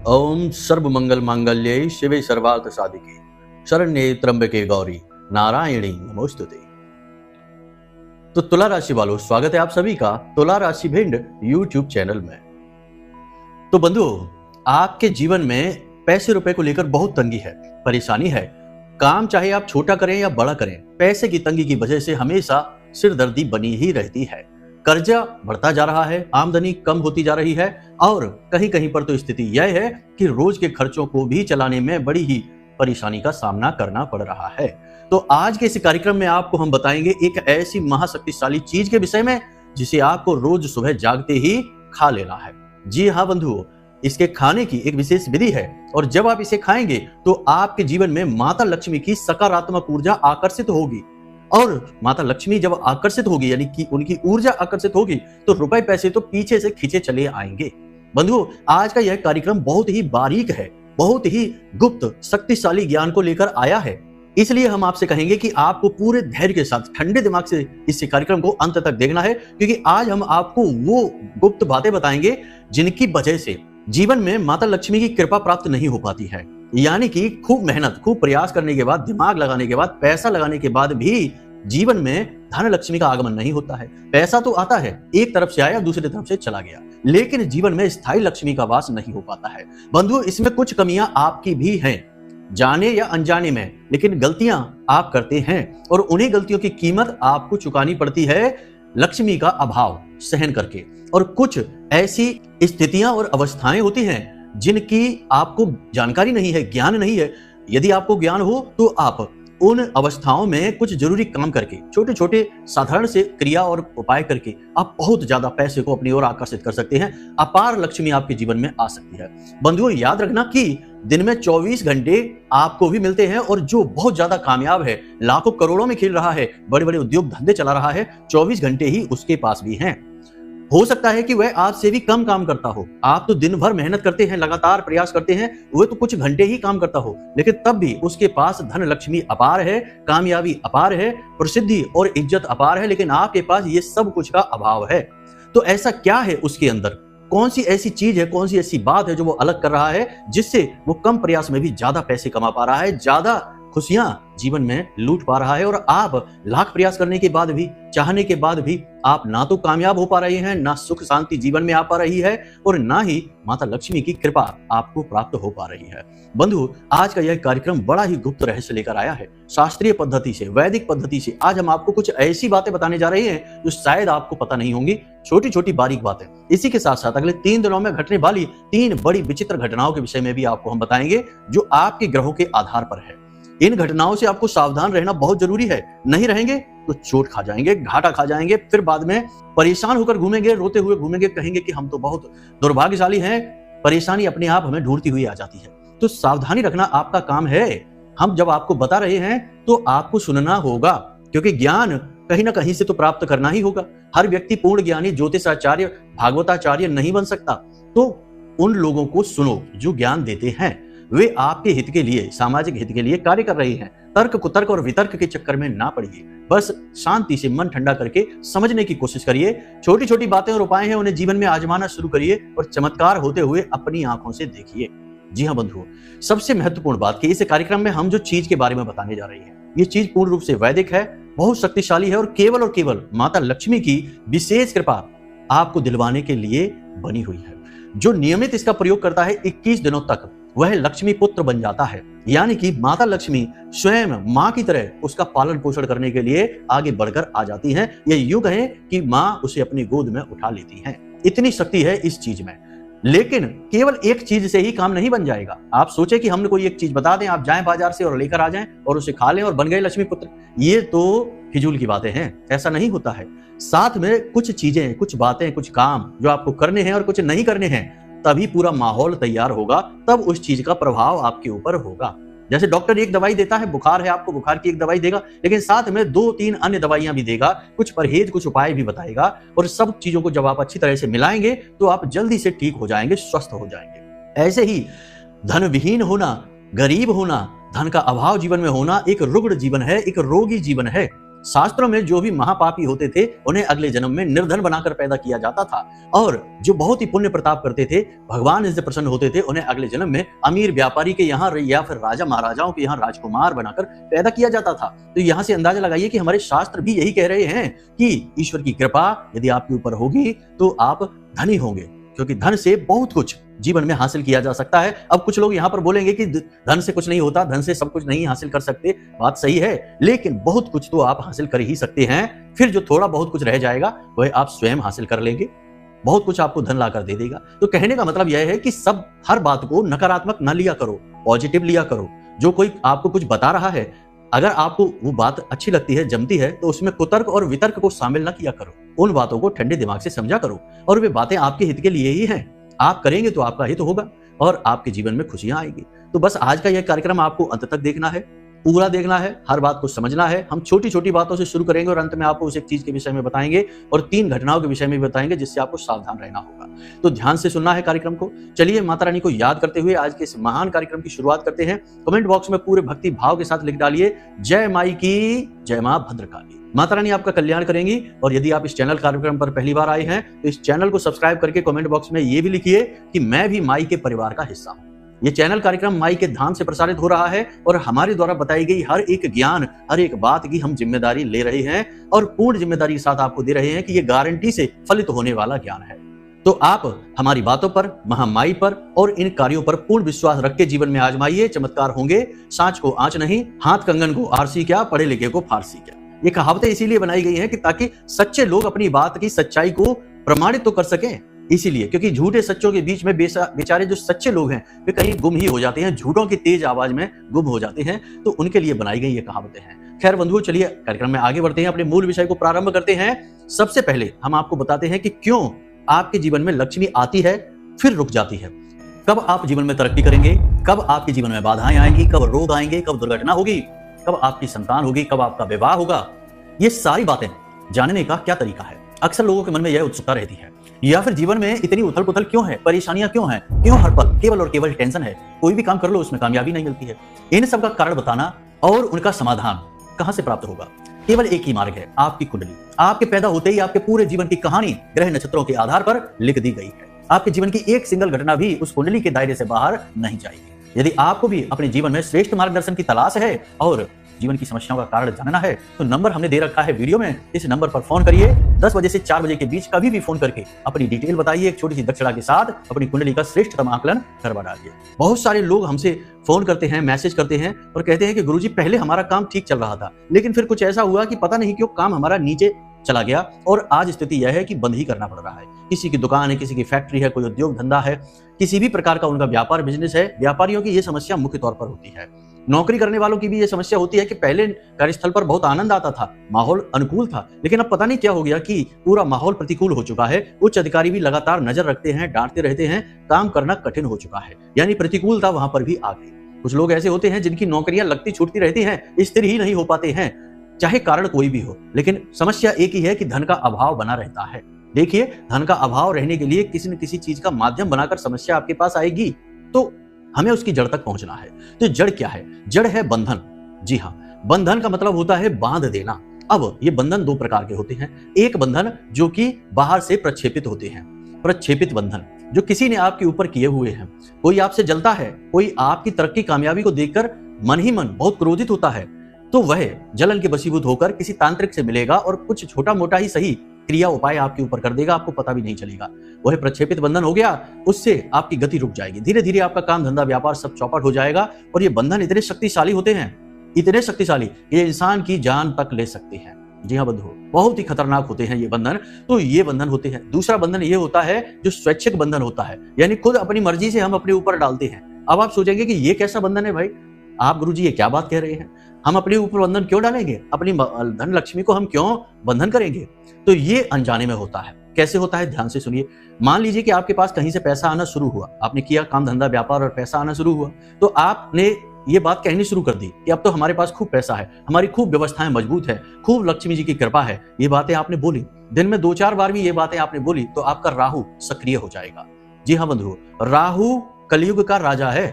ओम सर्वमंगल मांगल्ये शिवे सर्वार्थ साधिके शरण्ये त्र्यंबके गौरी नारायणी नमोस्तुते। तो तुला राशि वालों, स्वागत है आप सभी का तुला राशि भिंड यूट्यूब चैनल में। तो बंधुओं, आपके जीवन में पैसे रुपए को लेकर बहुत तंगी है, परेशानी है। काम चाहे आप छोटा करें या बड़ा करें, पैसे की तंगी की वजह से हमेशा सिरदर्दी बनी ही रहती है। कर्जा बढ़ता जा रहा है, आमदनी कम होती जा रही है और कहीं कहीं पर तो स्थिति यह है कि रोज के खर्चों को भी चलाने में बड़ी ही परेशानी का सामना करना पड़ रहा है। तो आज के इस कार्यक्रम में आपको हम बताएंगे एक ऐसी महाशक्तिशाली चीज के विषय में जिसे आपको रोज सुबह जागते ही खा लेना है। जी हाँ बंधुओं, इसके खाने की एक विशेष विधि है और जब आप इसे खाएंगे तो आपके जीवन में माता लक्ष्मी की सकारात्मक ऊर्जा आकर्षित होगी और माता लक्ष्मी जब आकर्षित होगी यानी कि उनकी ऊर्जा आकर्षित होगी तो रुपए पैसे तो पीछे से खींचे चले आएंगे। बंधुओं, आज का यह कार्यक्रम बहुत ही बारीक है, बहुत ही गुप्त शक्तिशाली ज्ञान को लेकर आया है। इसलिए हम आपसे कहेंगे कि आपको पूरे धैर्य के साथ ठंडे दिमाग से इस कार्यक्रम को अंत तक देखना है, क्योंकि आज हम आपको वो गुप्त बातें बताएंगे जिनकी वजह से जीवन में माता लक्ष्मी की कृपा प्राप्त नहीं हो पाती है। यानी कि खूब मेहनत, खूब प्रयास करने के बाद, दिमाग लगाने के बाद, पैसा लगाने के बाद भी जीवन में धन लक्ष्मी का आगमन नहीं होता है। पैसा तो आता है, एक तरफ से आया दूसरी तरफ से चला गया, लेकिन जीवन में स्थायी लक्ष्मी का वास नहीं हो पाता है। बंधुओं, इसमें कुछ कमियां आपकी भी हैं, जाने या अनजाने में, लेकिन गलतियां आप करते हैं और उन्हीं गलतियों की कीमत आपको चुकानी पड़ती है लक्ष्मी का अभाव सहन करके। और कुछ ऐसी स्थितियां और अवस्थाएं होती हैं जिनकी आपको जानकारी नहीं है, ज्ञान नहीं है। यदि आपको ज्ञान हो तो आप उन अवस्थाओं में कुछ जरूरी काम करके, छोटे छोटे साधारण से क्रिया और उपाय करके आप बहुत ज्यादा पैसे को अपनी ओर आकर्षित कर सकते हैं। अपार लक्ष्मी आपके जीवन में आ सकती है। बंधुओं, याद रखना कि दिन में 24 घंटे आपको भी मिलते हैं और जो बहुत ज्यादा कामयाब है, लाखों करोड़ों में खेल रहा है, बड़े बड़े उद्योग धंधे चला रहा है, 24 घंटे ही उसके पास भी हैं। हो सकता है कि वह आपसे भी कम काम करता हो। आप तो दिन भर मेहनत करते हैं, लगातार प्रयास करते हैं, वह तो कुछ घंटे ही काम करता हो, लेकिन तब भी उसके पास धन लक्ष्मी अपार है, कामयाबी अपार है, प्रसिद्धि और इज्जत अपार है, लेकिन आपके पास ये सब कुछ का अभाव है। तो ऐसा क्या है उसके अंदर? कौन सी ऐसी चीज है, कौन सी ऐसी बात है जो वो अलग कर रहा है जिससे वो कम प्रयास में भी ज्यादा पैसे कमा पा रहा है, ज्यादा खुशियां जीवन में लूट पा रहा है और आप लाख प्रयास करने के बाद भी, चाहने के बाद भी आप ना तो कामयाब हो पा रहे हैं, ना सुख शांति जीवन में आ पा रही है और ना ही माता लक्ष्मी की कृपा आपको प्राप्त हो पा रही है। बंधु, आज का यह कार्यक्रम बड़ा ही गुप्त रहस्य लेकर आया है। शास्त्रीय पद्धति से, वैदिक पद्धति से आज हम आपको कुछ ऐसी बातें बताने जा रहे हैं जो शायद आपको पता नहीं होंगी, छोटी छोटी बारीक बातें। इसी के साथ साथ अगले 3 दिनों में घटने वाली 3 बड़ी विचित्र घटनाओं के विषय में भी आपको हम बताएंगे जो आपके ग्रहों के आधार पर है। इन घटनाओं से आपको सावधान रहना बहुत जरूरी है, नहीं रहेंगे तो चोट खा जाएंगे, घाटा खा जाएंगे, फिर बाद में परेशान होकर घूमेंगे, रोते हुए घूमेंगे, कहेंगे कि हम तो बहुत दुर्भाग्यशाली हैं। परेशानी अपने आप हमें ढूंढती हुई आ जाती है। तो सावधानी रखना आपका काम है। हम जब आपको बता रहे हैं तो आपको सुनना होगा, क्योंकि ज्ञान कहीं ना कहीं से तो प्राप्त करना ही होगा। हर व्यक्ति पूर्ण ज्ञानी, ज्योतिषाचार्य, भागवताचार्य नहीं बन सकता। तो उन लोगों को सुनो जो ज्ञान देते हैं, वे आपके हित के लिए, सामाजिक हित के लिए कार्य कर रहे हैं। तर्क कुतर्क और वितर्क के चक्कर में ना पड़िए, बस शांति से मन ठंडा करके समझने की कोशिश करिए। छोटी छोटी बातें और उपाय हैं, उन्हें जीवन में आजमाना शुरू करिए और चमत्कार होते हुए अपनी आंखों से देखिए। जी हाँ बंधुओं, सबसे महत्वपूर्ण बात कि इस कार्यक्रम में हम जो चीज के बारे में बताने जा रहे हैं, ये चीज पूर्ण रूप से वैदिक है, बहुत शक्तिशाली है और केवल माता लक्ष्मी की विशेष कृपा आपको दिलवाने के लिए बनी हुई है। जो नियमित इसका प्रयोग करता है 21 दिनों तक, वह लक्ष्मी पुत्र बन जाता है। यानी कि माता लक्ष्मी स्वयं मां की तरह उसका पालन पोषण करने के लिए आगे बढ़कर आ जाती हैं। यह यूं कहें कि मां उसे अपनी गोद में उठा लेती हैं। इतनी शक्ति है इस चीज में। लेकिन केवल एक चीज से ही काम नहीं बन जाएगा। आप सोचे कि हमने कोई एक चीज बता दें, आप जाएं बाजार से और लेकर आ जाएं और उसे खा लें और बन गए लक्ष्मी पुत्र, ये तो फिजूल की बातें हैं। ऐसा नहीं होता है। साथ में कुछ चीजें, कुछ बातें, कुछ काम जो आपको करने हैं और कुछ नहीं करने हैं, तभी पूरा माहौल तैयार होगा, तब उस चीज का प्रभाव आपके ऊपर होगा। जैसे डॉक्टर एक दवाई देता है, बुखार है आपको, बुखार की एक दवाई देगा, लेकिन साथ में 2-3 अन्य दवाइयां भी देगा, कुछ परहेज, कुछ उपाय भी बताएगा और सब चीजों को जब आप अच्छी तरह से मिलाएंगे तो आप जल्दी से ठीक हो जाएंगे, स्वस्थ हो जाएंगे। ऐसे ही धन विहीन होना, गरीब होना, धन का अभाव जीवन में होना एक रुग्ण जीवन है, एक रोगी जीवन है। शास्त्रों में जो भी महापापी होते थे उन्हें अगले जन्म में निर्धन बनाकर पैदा किया जाता था, और जो बहुत ही पुण्य प्रताप करते थे, भगवान इनसे प्रसन्न होते थे, उन्हें अगले जन्म में अमीर व्यापारी के यहाँ या फिर राजा महाराजाओं के यहाँ राजकुमार बनाकर पैदा किया जाता था। तो यहाँ से अंदाजा लगाइए कि हमारे शास्त्र भी यही कह रहे हैं कि ईश्वर की कृपा यदि आपके ऊपर होगी तो आप धनी होंगे, क्योंकि धन से बहुत कुछ जीवन में हासिल किया जा सकता है। अब कुछ लोग यहाँ पर बोलेंगे कि धन से कुछ नहीं होता, धन से सब कुछ नहीं हासिल कर सकते, बात सही है, लेकिन बहुत कुछ तो आप हासिल कर ही सकते हैं। फिर जो थोड़ा बहुत कुछ रह जाएगा वह आप स्वयं हासिल कर लेंगे, बहुत कुछ आपको धन लाकर दे देगा। तो कहने का मतलब यह है कि सब हर बात को नकारात्मक न लिया करो, पॉजिटिव लिया करो। जो कोई आपको कुछ बता रहा है, अगर आपको वो बात अच्छी लगती है, जमती है, तो उसमें कुतर्क और वितर्क को शामिल न किया करो। उन बातों को ठंडे दिमाग से समझा करो, और वे बातें आपके हित के लिए ही हैं। आप करेंगे तो आपका हित होगा और आपके जीवन में खुशियां आएगी। तो बस आज का यह कार्यक्रम आपको अंत तक देखना है, पूरा देखना है, हर बात को समझना है। हम छोटी छोटी बातों से शुरू करेंगे और अंत में आपको उस एक चीज के विषय में बताएंगे और 3 घटनाओं के विषय में बताएंगे जिससे आपको सावधान रहना होगा। तो ध्यान से सुनना है कार्यक्रम को। चलिए माता रानी को याद करते हुए आज के इस महान कार्यक्रम की शुरुआत करते हैं। कमेंट बॉक्स में पूरे भक्ति भाव के साथ लिख डालिए, जय माई की, जय मां भद्रकाली। माता रानी आपका कल्याण करेंगी। और यदि आप इस चैनल कार्यक्रम पर पहली बार आए हैं तो इस चैनल को सब्सक्राइब करके कमेंट बॉक्स में ये भी लिखिए कि मैं भी माई के परिवार का हिस्सा हूं। ये चैनल कार्यक्रम माई के धाम से प्रसारित हो रहा है और हमारे द्वारा बताई गई हर एक ज्ञान, हर एक बात की हम जिम्मेदारी ले रहे हैं और पूर्ण जिम्मेदारी के साथ आपको दे रहे हैं कि ये गारंटी से फलित होने वाला ज्ञान है। तो आप हमारी बातों पर, महामाई पर और इन कार्यों पर पूर्ण विश्वास रख के जीवन में आजमाइए, चमत्कार होंगे। सांच को आंच नहीं, हाथ कंगन को आरसी क्या, पढ़े लिखे को फारसी क्या। ये कहावतें इसीलिए बनाई गई हैं कि ताकि सच्चे लोग अपनी बात की सच्चाई को प्रमाणित तो कर सकें। इसीलिए क्योंकि झूठे सच्चों के बीच में बेचारे जो सच्चे लोग हैं वे कहीं गुम ही हो जाते हैं, झूठों की तेज आवाज में गुम हो जाते हैं। तो उनके लिए बनाई गई ये कहावतें हैं। खैर बंधुओं, चलिए कार्यक्रम में आगे बढ़ते हैं, अपने मूल विषय को प्रारंभ करते हैं। सबसे पहले हम आपको बताते हैं कि क्यों आपके जीवन में लक्ष्मी आती है फिर रुक जाती है। कब आप जीवन में तरक्की करेंगे, कब आपके जीवन में बाधाएं आएंगी, कब रोग आएंगे, कब दुर्घटना होगी, कब आपकी संतान होगी, कब आपका विवाह होगा, ये सारी बातें जानने का क्या तरीका है। अक्सर लोगों के मन में यह उत्सुकता रहती है। या फिर जीवन में इतनी उथल पुथल क्यों है, परेशानियां क्यों हैं, क्यों हर पल केवल और केवल टेंशन है, कोई भी काम कर लो उसमें कामयाबी नहीं मिलती है। इन सब का कारण बताना और उनका समाधान कहां से प्राप्त होगा, केवल एक ही मार्ग है, आपकी कुंडली। आपके पैदा होते ही आपके पूरे जीवन की कहानी ग्रह नक्षत्रों के आधार पर लिख दी गई है। आपके जीवन की एक सिंगल घटना भी उस कुंडली के दायरे से बाहर नहीं जाएगी। यदि आपको भी अपने जीवन में श्रेष्ठ मार्गदर्शन की तलाश है और जीवन की समस्याओं का कारण जानना है तो नंबर हमने दे रखा है वीडियो में। इस नंबर पर फोन करिए। 10 बजे से 4 बजे के बीच कभी भी फोन करके अपनी डिटेल बताइए, एक छोटी सी दक्षिणा के साथ अपनी कुंडली का श्रेष्ठतम आकलन करवा डालिए। बहुत सारे लोग हमसे फोन करते हैं, मैसेज करते हैं और कहते हैं कि गुरुजी पहले हमारा काम ठीक चल रहा था, लेकिन फिर कुछ ऐसा हुआ कि पता नहीं क्यों काम हमारा नीचे चला गया और आज स्थिति यह है कि बंद ही करना पड़ रहा है। किसी की दुकान है, किसी की फैक्ट्री है, कोई उद्योग धंधा है, किसी भी प्रकार का उनका व्यापार बिजनेस है। व्यापारियों की यह समस्या मुख्य तौर पर होती है। नौकरी करने वालों की भी यह समस्या होती है कि पहले कार्यस्थल पर बहुत आनंद आता था, माहौल अनुकूल था, लेकिन अब पता नहीं क्या हो गया कि पूरा माहौल प्रतिकूल हो चुका है। उच्च अधिकारी भी लगातार नजर रखते हैं, डांटते रहते हैं, काम करना कठिन हो चुका है, यानी प्रतिकूलता वहां पर भी आ गई। कुछ लोग ऐसे होते हैं जिनकी नौकरियां लगती छूटती रहती हैं, स्थिर ही नहीं हो पाते हैं, चाहे कारण कोई भी हो, लेकिन समस्या एक ही है कि धन का अभाव बना रहता है। देखिए, धन का अभाव रहने के लिए किसी न किसी चीज का माध्यम बनाकर समस्या आपके पास आएगी, तो हमें उसकी जड़ तक पहुंचना है। तो जड़ क्या है? जड़ है बंधन। जी हाँ, बंधन का मतलब होता है बांध देना। अब ये बंधन 2 प्रकार के होते हैं। एक बंधन जो कि बाहर से प्रक्षेपित होते हैं, प्रक्षेपित बंधन जो किसी ने आपके ऊपर किए हुए हैं। कोई आपसे जलता है, कोई आपकी तरक्की कामयाबी को देखकर मन ही मन बहुत क्रोधित होता है, तो वह जलन के वशीभूत होकर किसी तांत्रिक से मिलेगा और कुछ छोटा मोटा ही सही क्रिया उपाय आपके ऊपर कर देगा, आपको पता भी नहीं चलेगा। वह प्रक्षेपित बंधन हो गया, उससे आपकी गति रुक जाएगी। धीरे धीरे आपका काम धंधा व्यापार सब चौपट हो जाएगा। और ये बंधन इतने शक्तिशाली होते हैं, इतने शक्तिशाली, ये इंसान की जान तक ले सकते हैं। जी हाँ बंधुओं, बहुत ही खतरनाक होते हैं ये बंधन। तो ये बंधन होते हैं। दूसरा बंधन ये होता है जो स्वैच्छिक बंधन होता है, यानी खुद अपनी मर्जी से हम अपने ऊपर डालते हैं। अब आप सोचेंगे कि ये कैसा बंधन है भाई, आप गुरुजी ये क्या बात कह रहे हैं, हम अपने ऊपर बंधन क्यों डालेंगे, अपनी धन लक्ष्मी को हम क्यों बंधन करेंगे? तो ये अनजाने में होता है। कैसे होता है, ध्यान से सुनिए। मान लीजिए कि आपके पास कहीं से पैसा आना शुरू हुआ, आपने किया काम धंधा व्यापार और पैसा आना शुरू हुआ, तो आपने ये बात कहनी शुरू कर दी कि अब तो हमारे पास खूब पैसा है, हमारी खूब व्यवस्थाएं मजबूत है, खूब लक्ष्मी जी की कृपा है। ये बातें आपने बोली, दिन में 2-4 बार भी ये बातें आपने बोली, तो आपका राहु सक्रिय हो जाएगा। जी हाँ बंधुओं, राहु कलयुग का राजा है।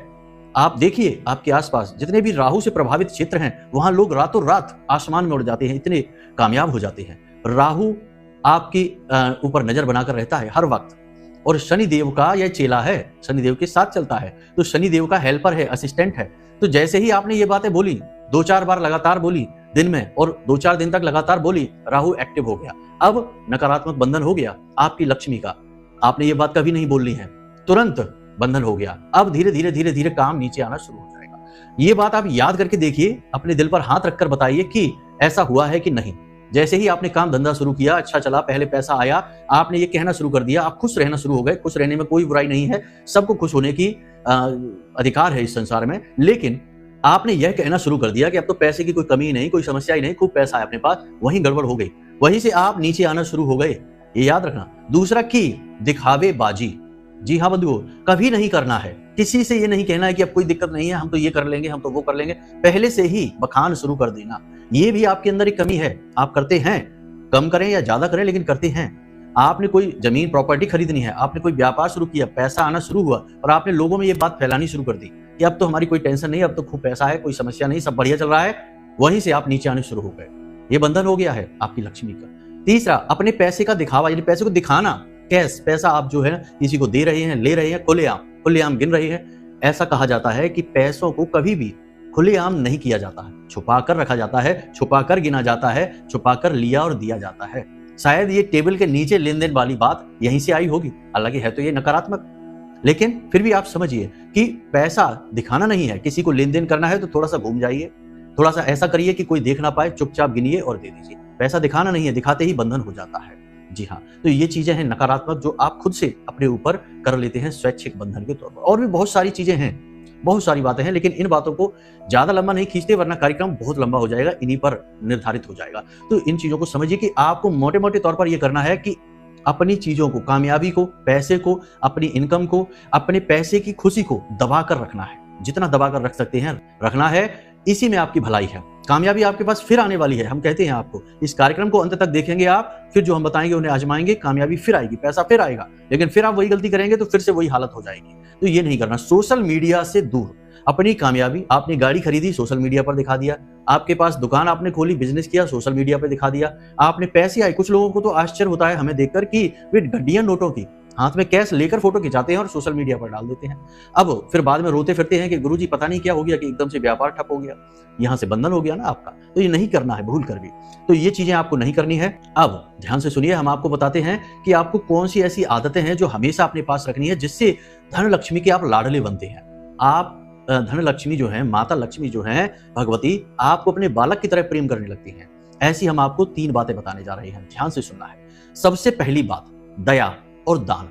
आप देखिए आपके आसपास जितने भी राहु से प्रभावित क्षेत्र हैं वहां लोग रातों रात आसमान में उड़ जाते हैं, इतने कामयाब हो जाते हैं। राहु आपकी ऊपर नजर बनाकर रहता है हर वक्त, और शनि देव का यह चेला है, शनि देव के साथ चलता है, तो शनि देव का हेल्पर है, असिस्टेंट है। तो जैसे ही आपने ये बातें बोली, 2-4 बार लगातार बोली दिन में और 2-4 दिन तक लगातार बोली, राहु एक्टिव हो गया। अब नकारात्मक बंधन हो गया आपकी लक्ष्मी का। आपने ये बात कभी नहीं बोलनी है, तुरंत बंधन हो गया। अब धीरे धीरे धीरे धीरे काम नीचे आना शुरू हो जाएगा। ये बात आप याद करके देखिए, अपने दिल पर हाथ रखकर बताइए कि ऐसा हुआ है कि नहीं। जैसे ही आपने काम धंधा शुरू किया, अच्छा चला, पहले पैसा आया, आपने ये कहना शुरू कर दिया, आप खुश रहना शुरू हो गए। खुश रहने में कोई बुराई नहीं है, सबको खुश होने की अधिकार है इस संसार में। लेकिन आपने यह कहना शुरू कर दिया कि अब तो पैसे की कोई कमी नहीं, कोई समस्या ही नहीं, खूब पैसा है अपने पास, वहीं गड़बड़ हो गई, वहीं से आप नीचे आना शुरू हो गए। ये याद रखना। दूसरा की दिखावेबाजी, जी हाँ बंधुओं, कभी नहीं करना है। किसी से ये नहीं कहना है कि अब कोई दिक्कत नहीं है, हम तो ये कर लेंगे, हम तो वो कर लेंगे। पहले से ही बखान शुरू कर देना, ये भी आपके अंदर एक कमी है। आप करते हैं, कम करें या ज्यादा करें, लेकिन करते हैं। आपने कोई जमीन प्रॉपर्टी खरीदनी है, आपने कोई व्यापार शुरू किया, पैसा आना शुरू हुआ, और आपने लोगों में ये बात फैलानी शुरू कर दी कि अब तो हमारी कोई टेंशन नहीं, अब तो खूब पैसा है, कोई समस्या नहीं, सब बढ़िया चल रहा है। वहीं से आप नीचे आने शुरू हो गए। ये बंधन हो गया है आपकी लक्ष्मी का। तीसरा, अपने पैसे का दिखावा, यानी पैसे को दिखाना। कैश पैसा आप जो है किसी को दे रहे हैं, ले रहे हैं, खुलेआम गिन रहे हैं। ऐसा कहा जाता है कि पैसों को कभी भी खुलेआम नहीं किया जाता है, छुपा कर रखा जाता है, छुपा कर गिना जाता है, छुपा कर लिया और दिया जाता है। शायद ये टेबल के नीचे लेन देन वाली बात यहीं से आई होगी, हालांकि है तो ये नकारात्मक, लेकिन फिर भी आप समझिए कि पैसा दिखाना नहीं है। किसी को लेन देन करना है तो थोड़ा सा घूम जाइए, थोड़ा सा ऐसा करिए कि कोई देख ना पाए, चुपचाप गिनिए और दे दीजिए। पैसा दिखाना नहीं है, दिखाते ही बंधन हो जाता है। जी हाँ, तो ये चीजें हैं नकारात्मक जो आप खुद से अपने ऊपर कर लेते हैं स्वैच्छिक बंधन के तौर पर। और भी बहुत सारी चीजें हैं, बहुत सारी बातें हैं, लेकिन इन बातों को ज्यादा लंबा नहीं खींचते, वरना कार्यक्रम बहुत लंबा हो जाएगा, इन्हीं पर निर्धारित हो जाएगा। तो इन चीजों को समझिए कि आपको मोटे मोटे तौर पर यह करना है कि अपनी चीजों को, कामयाबी को, पैसे को, अपनी इनकम को, अपने पैसे की खुशी को दबा कर रखना है। जितना दबा कर रख सकते हैं रखना है, इसी में आपकी भलाई है। कामयाबी आपके पास फिर आने वाली है। हम कहते हैं आपको, इस कार्यक्रम को अंत तक देखेंगे आप, फिर जो हम बताएंगे उन्हें आजमाएंगे, कामयाबी फिर आएगी, पैसा फिर आएगा। लेकिन फिर आप वही गलती करेंगे तो फिर से वही हालत हो जाएगी। तो ये नहीं करना। सोशल मीडिया से दूर। अपनी कामयाबी, आपने गाड़ी खरीदी, सोशल मीडिया पर दिखा दिया। आपके पास दुकान आपने खोली, बिजनेस किया, सोशल मीडिया पर दिखा दिया। आपने पैसे आए, कुछ लोगों को तो आश्चर्य होता है हमें देखकर कि वे गड्डियां नोटों की हाथ में कैश लेकर फोटो खिंचाते हैं और सोशल मीडिया पर डाल देते हैं। अब फिर बाद में रोते फिरते हैं कि गुरुजी पता नहीं क्या हो गया कि एकदम से व्यापार ठप हो गया, यहां से बंधन हो गया ना आपका। तो ये नहीं करना है भूल कर भी। तो ये चीजें आपको नहीं करनी है। अब ध्यान से सुनिए, हम आपको बताते हैं कि आपको कौन सी ऐसी आदतें हैं जो हमेशा अपने पास रखनी है, जिससे धन लक्ष्मी के आप लाडले बनते हैं। आप धन लक्ष्मी जो है, माता लक्ष्मी जो है, भगवती आपको अपने बालक की तरह प्रेम करने लगती हैं। ऐसी हम आपको 3 बातें बताने जा रहे हैं, ध्यान से सुनना है। सबसे पहली बात, दया और दान।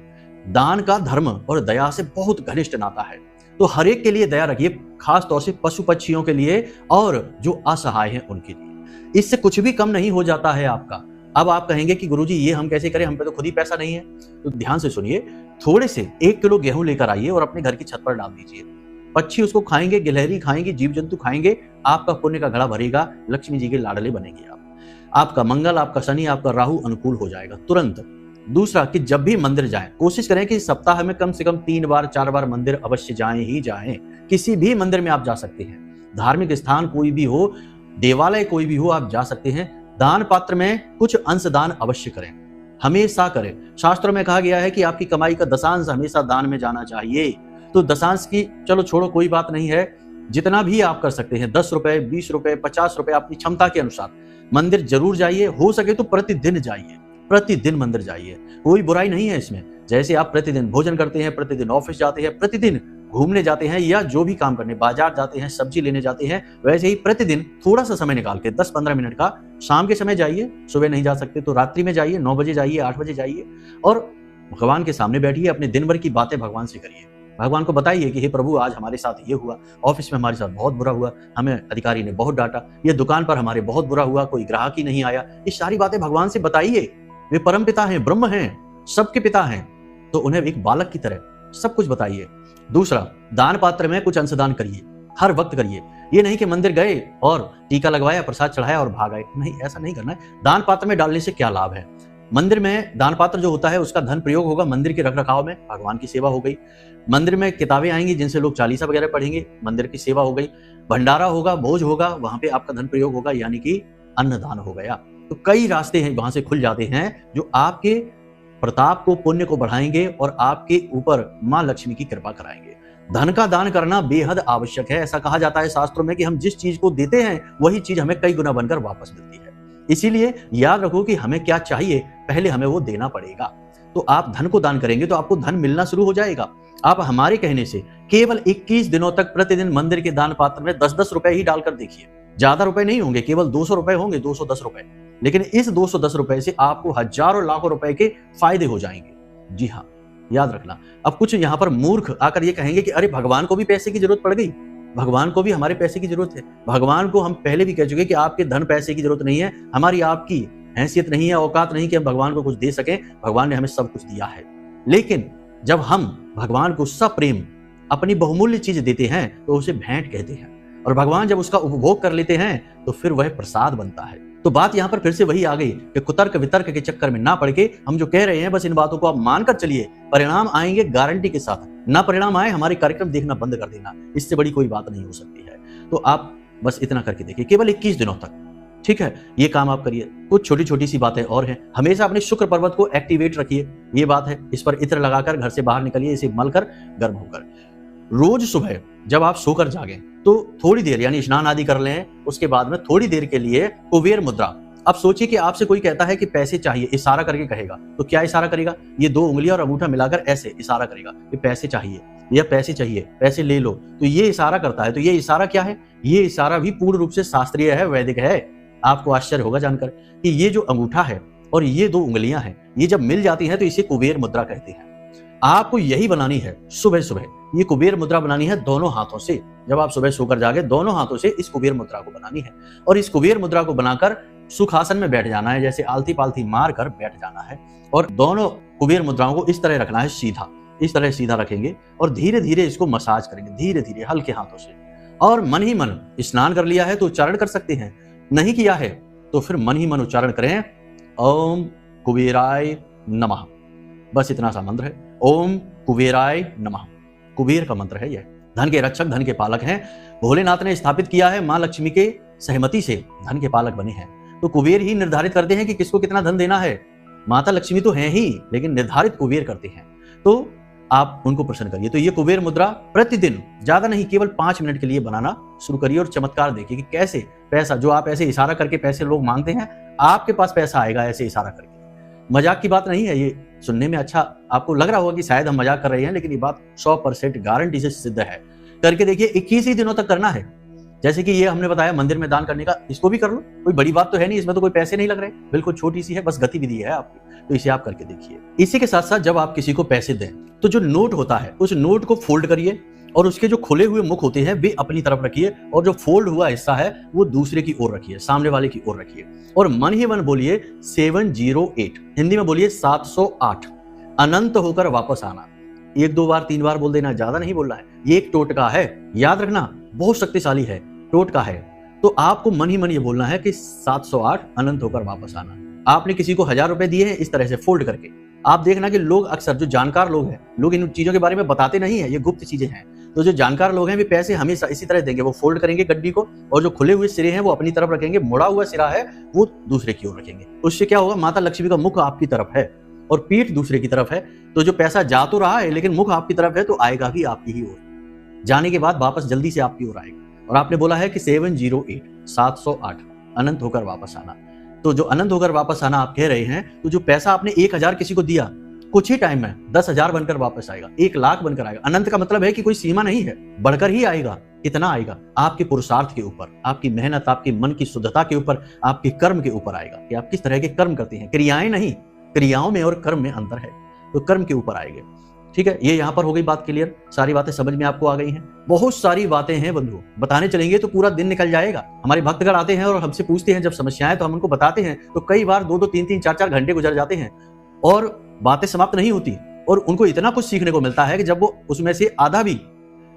दान का धर्म और दया से बहुत घनिष्ठ नाता है, तो हर एक के लिए दया रखिए, खास तौर से पशु पक्षियों के लिए और जो असहाय हैं उनके लिए। इससे कुछ भी कम नहीं हो जाता है आपका। अब आप कहेंगे कि गुरुजी ये हम कैसे करें, हम पे तो खुद ही पैसा नहीं है। तो ध्यान से सुनिए, थोड़े से 1 किलो गेहूं लेकर आइए और अपने घर की छत पर डाल दीजिए। पक्षी उसको खाएंगे, गिलहरी खाएंगे, जीव जंतु खाएंगे, आपका पुण्य का घड़ा भरेगा, लक्ष्मी जी के लाडले बनेंगे आप। आपका मंगल, आपका शनि, आपका राहु अनुकूल हो जाएगा तुरंत। दूसरा कि जब भी मंदिर जाएं, कोशिश करें कि सप्ताह में कम से कम 3 बार 4 बार मंदिर अवश्य जाएं ही जाएं। किसी भी मंदिर में आप जा सकते हैं, धार्मिक स्थान कोई भी हो, देवालय कोई भी हो, आप जा सकते हैं। दान पात्र में कुछ अंश दान अवश्य करें, हमेशा करें। शास्त्रों में कहा गया है कि आपकी कमाई का दशांश हमेशा दान में जाना चाहिए। तो दशांश की चलो छोड़ो, कोई बात नहीं है, जितना भी आप कर सकते हैं, 10 रुपए, 20 रुपए, 50 रुपए, अपनी क्षमता के अनुसार मंदिर जरूर जाइए। हो सके तो प्रतिदिन जाइए, प्रतिदिन मंदिर जाइए, कोई बुराई नहीं है इसमें। जैसे आप प्रतिदिन भोजन करते हैं, प्रतिदिन ऑफिस जाते हैं, प्रतिदिन घूमने जाते हैं, या जो भी काम करने बाजार जाते हैं, सब्जी लेने जाते हैं, वैसे ही प्रतिदिन थोड़ा सा समय निकाल के 10-15 मिनट का शाम के समय जाइए। सुबह नहीं जा सकते तो रात्रि में जाइए, 9 बजे जाइए, 8 बजे जाइए, और भगवान के सामने बैठिए, अपने दिन भर की बातें भगवान से करिए। भगवान को बताइए कि हे प्रभु, आज हमारे साथ ये हुआ, ऑफिस में हमारे साथ बहुत बुरा हुआ, हमें अधिकारी ने बहुत डांटा, ये दुकान पर हमारे बहुत बुरा हुआ, कोई ग्राहक ही नहीं आया। ये सारी बातें भगवान से बताइए। वे परम पिता हैं, ब्रह्म हैं, सबके पिता हैं, तो उन्हें एक बालक की तरह सब कुछ बताइए। दूसरा, दान पात्र में कुछ अंशदान करिए, हर वक्त करिए। ये नहीं कि मंदिर गए और टीका लगवाया, प्रसाद चढ़ाया और भाग आए, नहीं, ऐसा नहीं करना है। दान पात्र में डालने से क्या लाभ है? मंदिर में दान पात्र जो होता है उसका धन प्रयोग होगा मंदिर के रखरखाव में, भगवान की सेवा हो गई। मंदिर में किताबें आएंगी जिनसे लोग चालीसा वगैरह पढ़ेंगे, मंदिर की सेवा हो गई। भंडारा होगा, भोज होगा, वहां पे आपका धन प्रयोग होगा, यानी कि अन्नदान हो गया। तो कई रास्ते हैं वहां से खुल जाते हैं जो आपके प्रताप को, पुण्य को बढ़ाएंगे और आपके ऊपर मां लक्ष्मी की कृपा कराएंगे। धन का दान करना बेहद आवश्यक है। ऐसा कहा जाता है शास्त्रों में कि हम जिस चीज को देते हैं वही चीज हमें कई गुना बनकर वापस मिलती है। इसीलिए याद रखो कि हमें क्या चाहिए, पहले हमें वो देना पड़ेगा। तो आप धन को दान करेंगे तो आपको धन मिलना शुरू हो जाएगा। आप हमारे कहने से केवल 21 दिनों तक प्रतिदिन मंदिर के दान पात्र में 10-10 रुपए ही डालकर देखिए। ज्यादा रुपए नहीं होंगे, केवल 200 रुपए होंगे, 210 रुपए। लेकिन इस 210 रुपए से आपको हजारों लाखों रुपए के फायदे हो जाएंगे। जी हाँ, याद रखना। अब कुछ यहाँ पर मूर्ख आकर ये कहेंगे कि अरे भगवान को भी पैसे की जरूरत पड़ गई, भगवान को भी हमारे पैसे की जरूरत है। भगवान को हम पहले भी कह चुके कि आपके धन पैसे की जरूरत नहीं है, हमारी आपकी हैसियत नहीं है, औकात नहीं कि हम भगवान को कुछ दे सकें। भगवान ने हमें सब कुछ दिया है। लेकिन जब हम भगवान को सप्रेम अपनी बहुमूल्य चीज देते हैं तो उसे भेंट कहते हैं, और भगवान जब उसका उपभोग कर लेते हैं तो फिर वह प्रसाद बनता है। तो बात यहाँ पर फिर से वही आ गई कि कुतर्क वितर्क के चक्कर में ना पड़ के हम जो कह रहे हैं बस इन बातों को आप मानकर चलिए, परिणाम आएंगे गारंटी के साथ। ना परिणाम आए, हमारे कार्यक्रम देखना बंद कर देना, इससे बड़ी कोई बात नहीं हो सकती है। तो आप बस इतना करके देखिए, केवल 21 दिनों तक, ठीक है, ये काम आप करिए। कुछ छोटी छोटी सी बातें और हैं, हमेशा अपने शुक्र पर्वत को एक्टिवेट रखिए, ये बात है। इस पर इत्र लगाकर घर से बाहर निकलिए, इसे मलकर गर्म होकर। रोज सुबह जब आप सोकर जागें तो थोड़ी देर यानी स्नान आदि कर लें, उसके बाद में थोड़ी देर के लिए कुबेर मुद्रा। अब सोचिए कि आपसे कोई कहता है कि पैसे चाहिए, इशारा करके कहेगा, तो क्या इशारा करेगा? ये 2 उंगलियां और अंगूठा मिलाकर ऐसे इशारा करेगा कि पैसे चाहिए या पैसे चाहिए, पैसे ले लो। तो ये इशारा करता है। तो ये इशारा क्या है? ये इशारा भी पूर्ण रूप से शास्त्रीय है, वैदिक है। आपको आश्चर्य होगा जानकर कि ये जो अंगूठा है और ये 2 उंगलियां हैं, ये जब मिल जाती हैं तो इसे कुबेर मुद्रा कहते हैं। आपको यही बनानी है सुबह सुबह, ये कुबेर मुद्रा बनानी है दोनों हाथों से। जब आप सुबह सोकर जागे, दोनों हाथों से इस कुबेर मुद्रा को बनानी है, और इस कुबेर मुद्रा को बनाकर सुखासन में बैठ जाना है, जैसे आलती पालती मार कर बैठ जाना है, और दोनों कुबेर मुद्राओं को इस तरह रखना है, सीधा, इस तरह सीधा रखेंगे और धीरे धीरे इसको मसाज करेंगे, धीरे धीरे हल्के हाथों से। और मन ही मन स्नान कर लिया है तो उच्चारण कर सकते हैं, नहीं किया है तो फिर मन ही मन उच्चारण करें, ओम कुबेराय नमः। बस इतना सा मंत्र है, ओम कुबेराय नमः। कुबेर का मंत्र है यह, धन के रक्षक, धन के पालक हैं। भोलेनाथ ने स्थापित किया है, मां लक्ष्मी के सहमति से धन के पालक बने हैं। तो कुबेर ही निर्धारित करते हैं कि किसको कितना धन देना है। माता लक्ष्मी तो है ही, लेकिन निर्धारित कुबेर करते हैं, तो आप उनको प्रसन्न करिए। तो ये कुबेर मुद्रा प्रतिदिन, ज्यादा नहीं, केवल 5 मिनट के लिए बनाना शुरू करिए और चमत्कार देखिए कि कैसे पैसा, जो आप ऐसे इशारा करके पैसे लोग मांगते हैं, आपके पास पैसा आएगा ऐसे इशारा करके। मजाक की बात नहीं है, ये सुनने में अच्छा आपको लग रहा होगा कि शायद हम मजाक कर रहे हैं, लेकिन ये बात 100% गारंटी से सिद्ध है। करके देखिए, 21 ही दिनों तक करना है। जैसे कि ये हमने बताया मंदिर में दान करने का, इसको भी कर लो, कोई बड़ी बात तो है नहीं, इसमें तो कोई पैसे नहीं लग रहे, बिल्कुल छोटी सी है, बस गतिविधि है आपकी, तो इसे आप करके देखिए। इसी के साथ साथ जब आप किसी को पैसे दें तो जो नोट होता है उस नोट को फोल्ड करिए और उसके जो खुले हुए मुख होते हैं वे अपनी तरफ रखिए, और जो फोल्ड हुआ हिस्सा है वो दूसरे की ओर रखिए, सामने वाले की ओर रखिए, और मन ही मन बोलिए 708, हिंदी में बोलिए 708, अनंत होकर वापस आना। 1-2 बार 3 बार बोल देना, ज्यादा नहीं बोलना है। ये एक टोटका है, याद रखना, बहुत शक्तिशाली है, टोटका है। तो आपको मन ही मन ये बोलना है कि 708 अनंत होकर वापस आना। आपने किसी को 1000 रुपए दिए हैं इस तरह से फोल्ड करके, आप देखना कि लोग अक्सर, जो जानकार लोग हैं, लोग इन चीजों के बारे में बताते नहीं है, ये गुप्त चीजें हैं। तो जो जानकार लोग हैं वे पैसे हमेशा इसी तरह देंगे, वो फोल्ड करेंगे गड्डी को, और जो खुले हुए सिरे हैं वो अपनी तरफ रखेंगे, मुड़ा हुआ सिरा है वो दूसरे की ओर रखेंगे। उससे क्या होगा, माता लक्ष्मी का मुख आपकी तरफ है और पीठ दूसरे की तरफ है, तो जो पैसा जा तो रहा है लेकिन मुख आपकी तरफ है, तो आएगा भी आपकी ही ओर। जाने के बाद वापस जल्दी से आपकी ओर आएगा। और आपने बोला है कि 708, 708 अनंत होकर वापस आना। तो जो अनंत होकर वापस आना आप कह रहे हैं, तो जो पैसा आपने 1000 किसी को दिया, कुछ ही टाइम में 10,000 बनकर वापस आएगा, 1 लाख बनकर आएगा। अनंत का मतलब है कि कोई सीमा नहीं है, बढ़कर ही आएगा। कितना आएगा? आपके पुरुषार्थ के ऊपर, आपकी मेहनत, आपकी मन की शुद्धता के ऊपर, आपके कर्म के ऊपर आएगा कि आप किस तरह के कर्म करते हैं। क्रियाएं नहीं, क्रियाओं में और कर्म में अंतर है, तो कर्म के ऊपर आएंगे। ठीक है, ये यहाँ पर हो गई बात क्लियर, सारी बातें समझ में आपको आ गई हैं। बहुत सारी बातें हैं बंधु, बताने चलेंगे तो पूरा दिन निकल जाएगा। हमारे भक्तगण आते हैं और हमसे पूछते हैं जब समस्याएं, तो हम उनको बताते हैं, तो कई बार 2-2, 3-3, 4-4 घंटे गुजर जाते हैं और बातें समाप्त नहीं होती, और उनको इतना कुछ सीखने को मिलता है कि जब वो उसमें से आधा भी,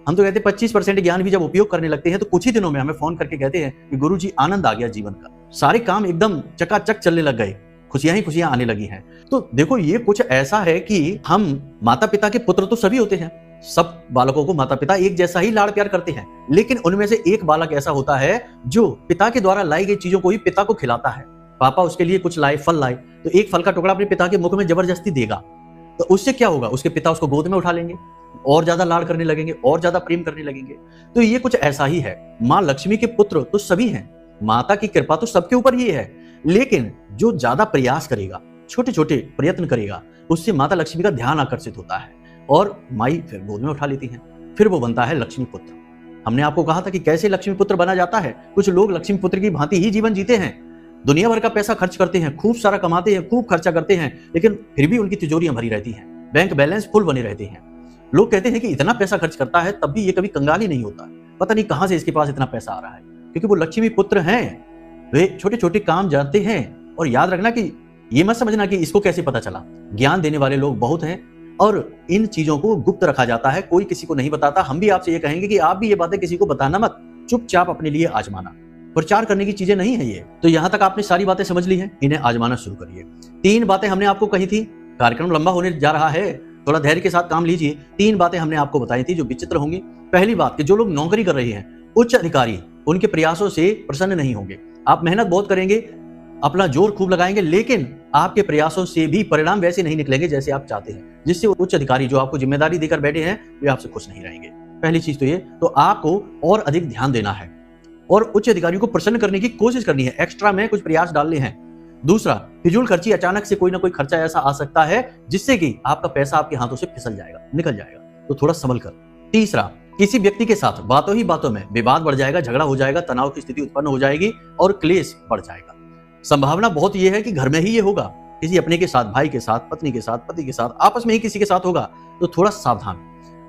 हम तो कहते हैं 25% ज्ञान भी जब उपयोग करने लगते हैं, तो कुछ ही दिनों में हमें फोन करके कहते हैं कि गुरुजी आनंद आ गया जीवन का, सारे काम एकदम चकाचक चलने लग गए। खुशियां ही खुशियां आने लगी हैं। तो देखो ये कुछ ऐसा है कि हम माता पिता के पुत्र तो सभी होते हैं, सब बालकों को माता पिता एक जैसा ही लाड़ प्यार करते हैं, लेकिन उनमें से एक बालक ऐसा होता है जो पिता के द्वारा लाई गई चीजों को ही पिता को खिलाता है। पापा उसके लिए कुछ लाए, फल लाए, तो एक फल का टुकड़ा अपने पिता के मुख में जबरदस्ती देगा, तो उससे क्या होगा, उसके पिता उसको गोद में उठा लेंगे, और ज्यादा लाड़ करने लगेंगे, और ज्यादा प्रेम करने लगेंगे। तो ये कुछ ऐसा ही है। माँ लक्ष्मी के पुत्र तो सभी हैं, माता की कृपा तो सबके ऊपर ही है, लेकिन जो ज्यादा प्रयास करेगा, छोटे छोटे प्रयत्न करेगा, उससे माता लक्ष्मी का ध्यान आकर्षित होता है और माई फिर गोद में उठा लेती हैं, फिर वो बनता है लक्ष्मी पुत्र। हमने आपको कहा था कि कैसे लक्ष्मी पुत्र बना जाता है। कुछ लोग लक्ष्मी पुत्र की भांति ही जीवन जीते हैं, दुनिया भर का पैसा खर्च करते हैं, खूब सारा कमाते हैं, खूब खर्चा करते हैं, लेकिन फिर भी उनकी तिजोरियां भरी रहती हैं, बैंक बैलेंस फुल बने रहते हैं। लोग कहते हैं कि इतना पैसा खर्च करता है तब भी ये कभी कंगाल ही नहीं होता, पता नहीं कहां से इसके पास इतना पैसा आ रहा है, क्योंकि वो लक्ष्मी पुत्र हैं। वे छोटे छोटे काम जानते हैं। और याद रखना कि ये मत समझना कि इसको कैसे पता चला, ज्ञान देने वाले लोग बहुत हैं और इन चीजों को गुप्त रखा जाता है, कोई किसी को नहीं बताता। हम भी आपसे ये कहेंगे कि आप भी ये बातें किसी को बताना मत, चुपचाप अपने लिए आजमाना, प्रचार करने की चीजें नहीं है ये। तो यहां तक आपने सारी बातें समझ ली हैं, इन्हें आजमाना शुरू करिए। 3 बातें हमने आपको कही थी, कार्यक्रम लंबा होने जा रहा है, थोड़ा धैर्य के साथ काम लीजिए। 3 बातें हमने आपको बताई थी जो विचित्र होंगी। पहली बात कि जो लोग नौकरी कर रहे हैं, उच्च अधिकारी उनके प्रयासों से प्रसन्न नहीं होंगे। आप मेहनत बहुत करेंगे, अपना जोर खूब लगाएंगे, लेकिन आपके प्रयासों से भी परिणाम वैसे नहीं निकलेंगे जैसे आप चाहते हैं, जिससे उच्च अधिकारी जो आपको जिम्मेदारी देकर बैठे हैं वे आपसे खुश नहीं रहेंगे। पहली चीज तो ये, तो आपको और अधिक ध्यान देना है और उच्च अधिकारियों को प्रसन्न करने की कोशिश करनी है, एक्स्ट्रा में कुछ प्रयास डालने हैं। दूसरा, फिजूल खर्ची, अचानक से कोई ना कोई खर्चा ऐसा आ सकता है जिससे कि आपका पैसा आपके हाथों से फिसल जाएगा, निकल जाएगा, तो थोड़ा संभल कर। तीसरा, किसी व्यक्ति के साथ बातों ही बातों में विवाद बढ़ जाएगा, झगड़ा हो जाएगा, तनाव की स्थिति उत्पन्न हो जाएगी और क्लेश बढ़ जाएगा। संभावना बहुत यह है कि घर में ही ये होगा, किसी अपने के साथ, भाई के साथ, पत्नी के साथ, पति के साथ, आपस में ही किसी के साथ होगा, तो थोड़ा सावधान।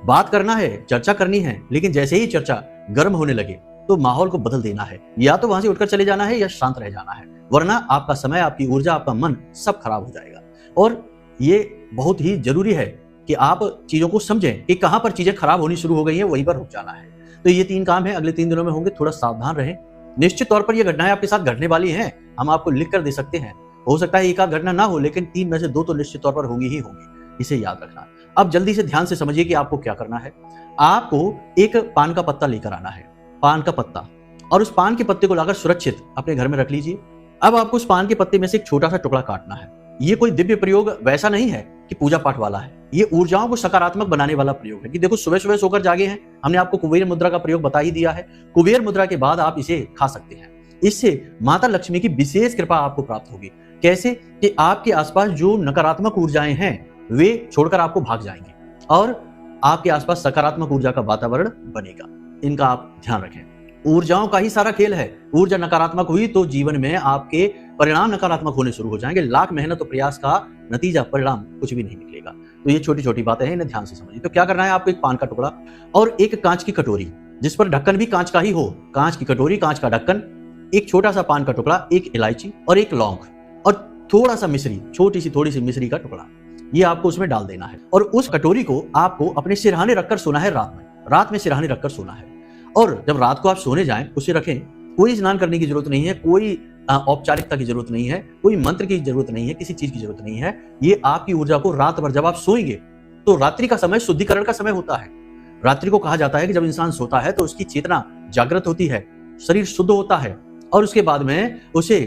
बात करना है, चर्चा करनी है, लेकिन जैसे ही चर्चा गर्म होने लगे तो माहौल को बदल देना है, या तो वहां से उठकर चले जाना है या शांत रह जाना है, वरना आपका समय, आपकी ऊर्जा, आपका मन सब खराब हो जाएगा। और ये बहुत ही जरूरी है कि आप चीजों को समझें कि कहां पर चीजें खराब होनी शुरू हो गई हैं, वहीं पर रुक जाना है। तो ये 3 काम है, अगले 3 दिनों में होंगे, थोड़ा सावधान रहें। निश्चित तौर पर ये घटनाएं आपके साथ घटने वाली हैं, हम आपको लिख कर दे सकते हैं, हो सकता है एक आध घटना ना हो, लेकिन 3 में से 2 तो निश्चित तौर पर होंगी ही होंगी, इसे याद रखना। अब जल्दी से ध्यान से समझिए कि आपको क्या करना है। आपको एक पान का पत्ता लेकर आना है, पान का पत्ता, और उस पान के पत्ते को लाकर सुरक्षित अपने घर में रख लीजिए। अब आपको उस पान के पत्ते में से एक छोटा सा टुकड़ा काटना है। ये कोई दिव्य प्रयोग वैसा नहीं है कि पूजा पाठ वाला है, ये ऊर्जाओं को सकारात्मक बनाने वाला प्रयोग है। कि देखो सुबह सुबह सोकर जागे हैं, हमने आपको कुबेर मुद्रा का प्रयोग बता ही दिया है। कुबेर मुद्रा के बाद आप इसे खा सकते हैं, इससे माता लक्ष्मी की विशेष कृपा आपको प्राप्त होगी। कैसे कि आपके आसपास जो नकारात्मक ऊर्जाएं हैं वे छोड़कर आपको भाग जाएंगी और आपके आसपास सकारात्मक ऊर्जा का वातावरण बनेगा। इनका आप ध्यान रखें। ऊर्जाओं का ही सारा खेल है, ऊर्जा नकारात्मक हुई तो जीवन में आपके परिणाम नकारात्मक होने शुरू हो जाएंगे। लाख मेहनत और प्रयास का नतीजा, परिणाम कुछ भी नहीं निकलेगा। तो ये छोटी छोटी बातें हैं, इन्हें ध्यान से समझिए। तो क्या करना है आपको, एक पान का टुकड़ा और एक कांच की कटोरी जिस पर ढक्कन भी कांच का ही हो, कांच की कटोरी, कांच का ढक्कन, एक छोटा सा पान का टुकड़ा, एक इलायची और एक लौंग और थोड़ा सा मिश्री, छोटी सी थोड़ी सी मिश्री का टुकड़ा, ये आपको उसमें डाल देना है। और उस कटोरी को आपको अपने सिरहाने रखकर सोना है। रात में सिरहाने रखकर सोना है। और जब रात को आप सोने जाएं, उसे रखें। कोई स्नान करने की जरूरत नहीं है, कोई औपचारिकता की जरूरत नहीं है, कोई मंत्र की जरूरत नहीं है, किसी चीज की जरूरत नहीं है। ये आपकी ऊर्जा को रात भर, जब आप सोएंगे तो रात्रि का समय शुद्धिकरण का समय होता है। रात्रि को कहा जाता है कि जब इंसान सोता है तो उसकी चेतना जागृत होती है, शरीर शुद्ध होता है और उसके बाद में उसे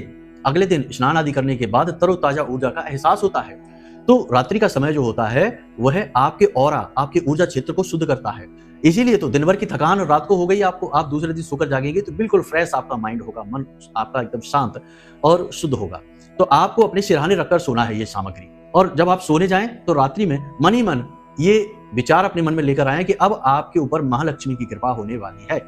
अगले दिन स्नान आदि करने के बाद तरोताजा ऊर्जा का एहसास होता है। तो रात्रि का समय जो होता है वह आपके ऑरा, आपके ऊर्जा क्षेत्र को शुद्ध करता है। इसीलिए तो दिन भर की थकान रात को हो गई आपको, आप दूसरे दिन सोकर जागेंगे तो बिल्कुल फ्रेश आपका माइंड होगा, मन आपका एकदम शांत और शुद्ध होगा। तो आपको अपने सिरहाने रखकर सोना है ये सामग्री। और जब आप सोने जाएं तो रात्रि में मन ही मन ये विचार अपने मन में लेकर आए कि अब आपके ऊपर महालक्ष्मी की कृपा होने वाली है,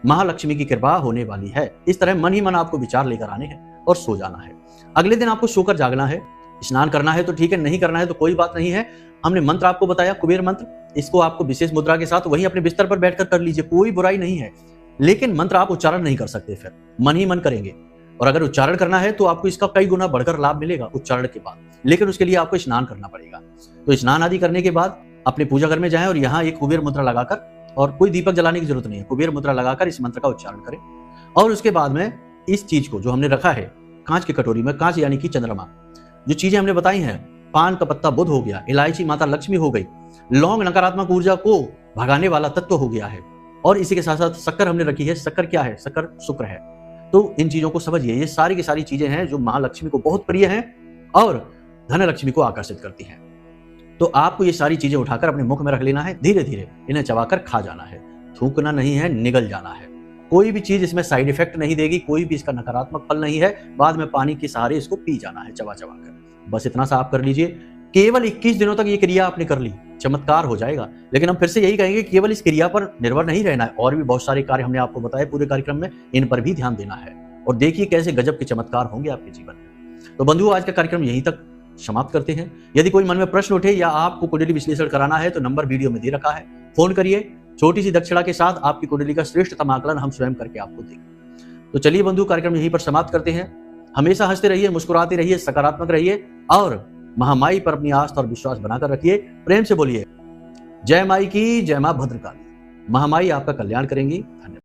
महालक्ष्मी की कृपा होने वाली है। इस तरह मन ही मन आपको विचार लेकर आने हैं और सो जाना है। अगले दिन आपको सोकर जागना है। स्नान करना है तो ठीक है, नहीं करना है तो कोई बात नहीं है। हमने मंत्र आपको बताया, कुबेर मंत्र, इसको आपको विशेष मुद्रा के साथ वहीं अपने बिस्तर पर बैठकर कर लीजिए, कोई बुराई नहीं है। लेकिन मंत्र आप उच्चारण नहीं कर सकते, फिर मन ही मन करेंगे। और अगर उच्चारण करना है तो आपको इसका कई गुना बढ़कर लाभ मिलेगा उच्चारण के बाद, लेकिन उसके लिए आपको स्नान करना पड़ेगा। तो स्नान आदि करने के बाद अपने पूजा घर में जाएं और यहाँ एक कुबेर मुद्रा लगाकर, और कोई दीपक जलाने की जरूरत नहीं है, कुबेर मुद्रा लगाकर इस मंत्र का उच्चारण करें। और उसके बाद में इस चीज को जो हमने रखा है कांच की कटोरी में, कांच यानी कि चंद्रमा, जो चीजें हमने बताई हैं, पान का पत्ता बुध हो गया, इलायची माता लक्ष्मी हो गई, लौंग नकारात्मक ऊर्जा को भगाने वाला तत्व हो गया है, और इसी के साथ साथ शक्कर हमने रखी है। शक्कर क्या है? शक्कर शुक्र है। तो इन चीजों को समझिए, ये सारी की सारी चीजें हैं जो महालक्ष्मी को बहुत प्रिय हैं और धनलक्ष्मी को आकर्षित करती हैं। तो आपको ये सारी चीजें उठाकर अपने मुख में रख लेना है, धीरे धीरे इन्हें चबाकर खा जाना है, थूकना नहीं है, निगल जाना है। कोई भी चीज इसमें साइड इफेक्ट नहीं देगी, कोई भी इसका नकारात्मक फल नहीं है। बाद में पानी के सहारे इसको पी जाना है चबा चबा कर। बस इतना सा आप कर लीजिए। केवल 21 दिनों तक ये क्रिया आपने कर ली, चमत्कार हो जाएगा। लेकिन हम फिर से यही कहेंगे, केवल इस क्रिया पर निर्भर नहीं रहना है, और भी बहुत सारे कार्य हमने आपको बताए पूरे कार्यक्रम में, इन पर भी ध्यान देना है। और देखिए कैसे गजब के चमत्कार होंगे आपके जीवन में। तो बंधुओं, आज का कार्यक्रम यहीं तक समाप्त करते हैं। यदि कोई मन में प्रश्न उठे या आपको कुंडली विश्लेषण कराना है तो नंबर वीडियो में दे रखा है, फोन करिए। छोटी सी दक्षिणा के साथ आपकी कुंडली का श्रेष्ठतम आकलन हम स्वयं करके आपको देंगे। तो चलिए बंधु, कार्यक्रम यहीं पर समाप्त करते हैं। हमेशा हंसते रहिए, मुस्कुराते रहिए, सकारात्मक रहिए और महामाई पर अपनी आस्था और विश्वास बनाकर रखिए। प्रेम से बोलिए जय माई की, जय मां भद्रकाली। महामाई आपका कल्याण करेंगी। धन्यवाद।